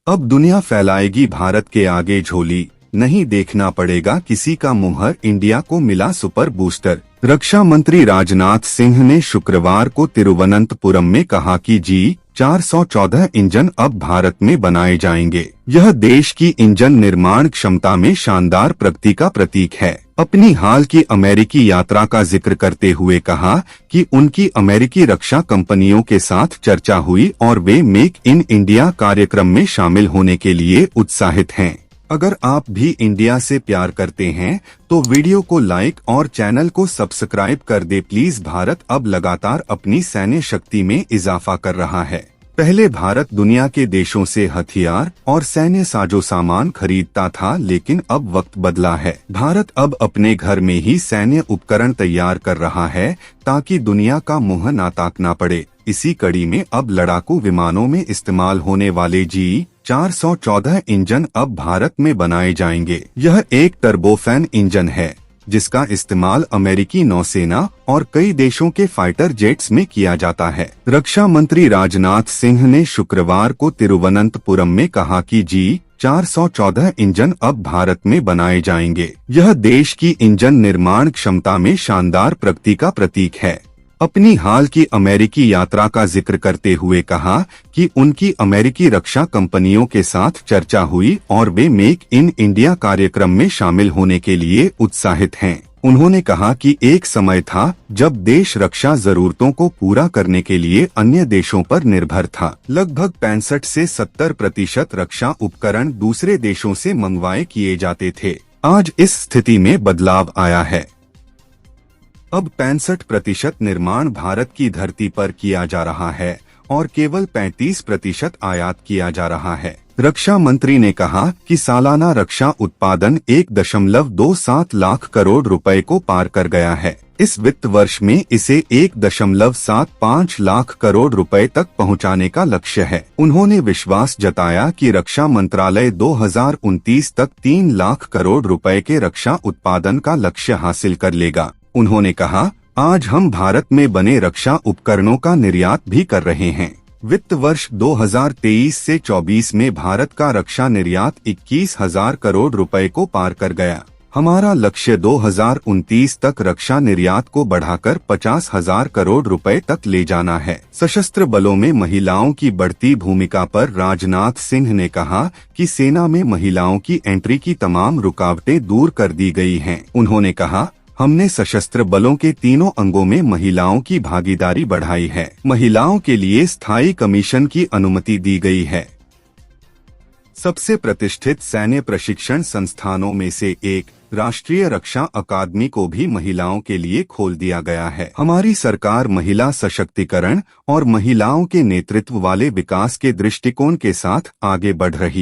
अब दुनिया फैलाएगी भारत के आगे झोली, नहीं देखना पड़ेगा किसी का मुहर, इंडिया को मिला सुपर बूस्टर। रक्षा मंत्री राजनाथ सिंह ने शुक्रवार को तिरुवनंतपुरम में कहा कि G414 इंजन अब भारत में बनाए जाएंगे। यह देश की इंजन निर्माण क्षमता में शानदार प्रगति का प्रतीक है। अपनी हाल की अमेरिकी यात्रा का जिक्र करते हुए कहा कि उनकी अमेरिकी रक्षा कंपनियों के साथ चर्चा हुई और वे मेक इन इंडिया कार्यक्रम में शामिल होने के लिए उत्साहित हैं। अगर आप भी इंडिया से प्यार करते हैं तो वीडियो को लाइक और चैनल को सब्सक्राइब कर दे प्लीज। भारत अब लगातार अपनी सैन्य शक्ति में इजाफा कर रहा है। पहले भारत दुनिया के देशों से हथियार और सैन्य साजो सामान खरीदता था, लेकिन अब वक्त बदला है। भारत अब अपने घर में ही सैन्य उपकरण तैयार कर रहा है ताकि दुनिया का मुंह ना ताकना पड़े। इसी कड़ी में अब लड़ाकू विमानों में इस्तेमाल होने वाले G414 इंजन अब भारत में बनाए जाएंगे। यह एक टर्बोफैन इंजन है जिसका इस्तेमाल अमेरिकी नौसेना और कई देशों के फाइटर जेट्स में किया जाता है। रक्षा मंत्री राजनाथ सिंह ने शुक्रवार को तिरुवनंतपुरम में कहा कि G414 इंजन अब भारत में बनाए जाएंगे। यह देश की इंजन निर्माण क्षमता में शानदार प्रगति का प्रतीक है। अपनी हाल की अमेरिकी यात्रा का जिक्र करते हुए कहा कि उनकी अमेरिकी रक्षा कंपनियों के साथ चर्चा हुई और वे मेक इन इंडिया कार्यक्रम में शामिल होने के लिए उत्साहित हैं। उन्होंने कहा कि एक समय था जब देश रक्षा जरूरतों को पूरा करने के लिए अन्य देशों पर निर्भर था। लगभग 65 से 70% रक्षा उपकरण दूसरे देशों से मंगवाए किए जाते थे। आज इस स्थिति में बदलाव आया है। अब 65% निर्माण भारत की धरती पर किया जा रहा है और केवल 35% आयात किया जा रहा है। रक्षा मंत्री ने कहा कि सालाना रक्षा उत्पादन 1.27 लाख करोड़ रुपए को पार कर गया है। इस वित्त वर्ष में इसे 1.75 लाख करोड़ रुपए तक पहुंचाने का लक्ष्य है। उन्होंने विश्वास जताया कि रक्षा मंत्रालय 2029 तक 3 लाख करोड़ रुपए के रक्षा उत्पादन का लक्ष्य हासिल कर लेगा। उन्होंने कहा, आज हम भारत में बने रक्षा उपकरणों का निर्यात भी कर रहे हैं। वित्त वर्ष 2023 से 24 में भारत का रक्षा निर्यात 21,000 करोड़ रुपए को पार कर गया। हमारा लक्ष्य 2029 तक रक्षा निर्यात को बढ़ाकर 50,000 करोड़ रुपए तक ले जाना है। सशस्त्र बलों में महिलाओं की बढ़ती भूमिका पर राजनाथ सिंह ने कहा कि सेना में महिलाओं की एंट्री की तमाम रुकावटें दूर कर दी गई हैं। उन्होंने कहा, हमने सशस्त्र बलों के तीनों अंगों में महिलाओं की भागीदारी बढ़ाई है। महिलाओं के लिए स्थायी कमीशन की अनुमति दी गई है। सबसे प्रतिष्ठित सैन्य प्रशिक्षण संस्थानों में से एक राष्ट्रीय रक्षा अकादमी को भी महिलाओं के लिए खोल दिया गया है। हमारी सरकार महिला सशक्तिकरण और महिलाओं के नेतृत्व वाले विकास के दृष्टिकोण के साथ आगे बढ़ रही है।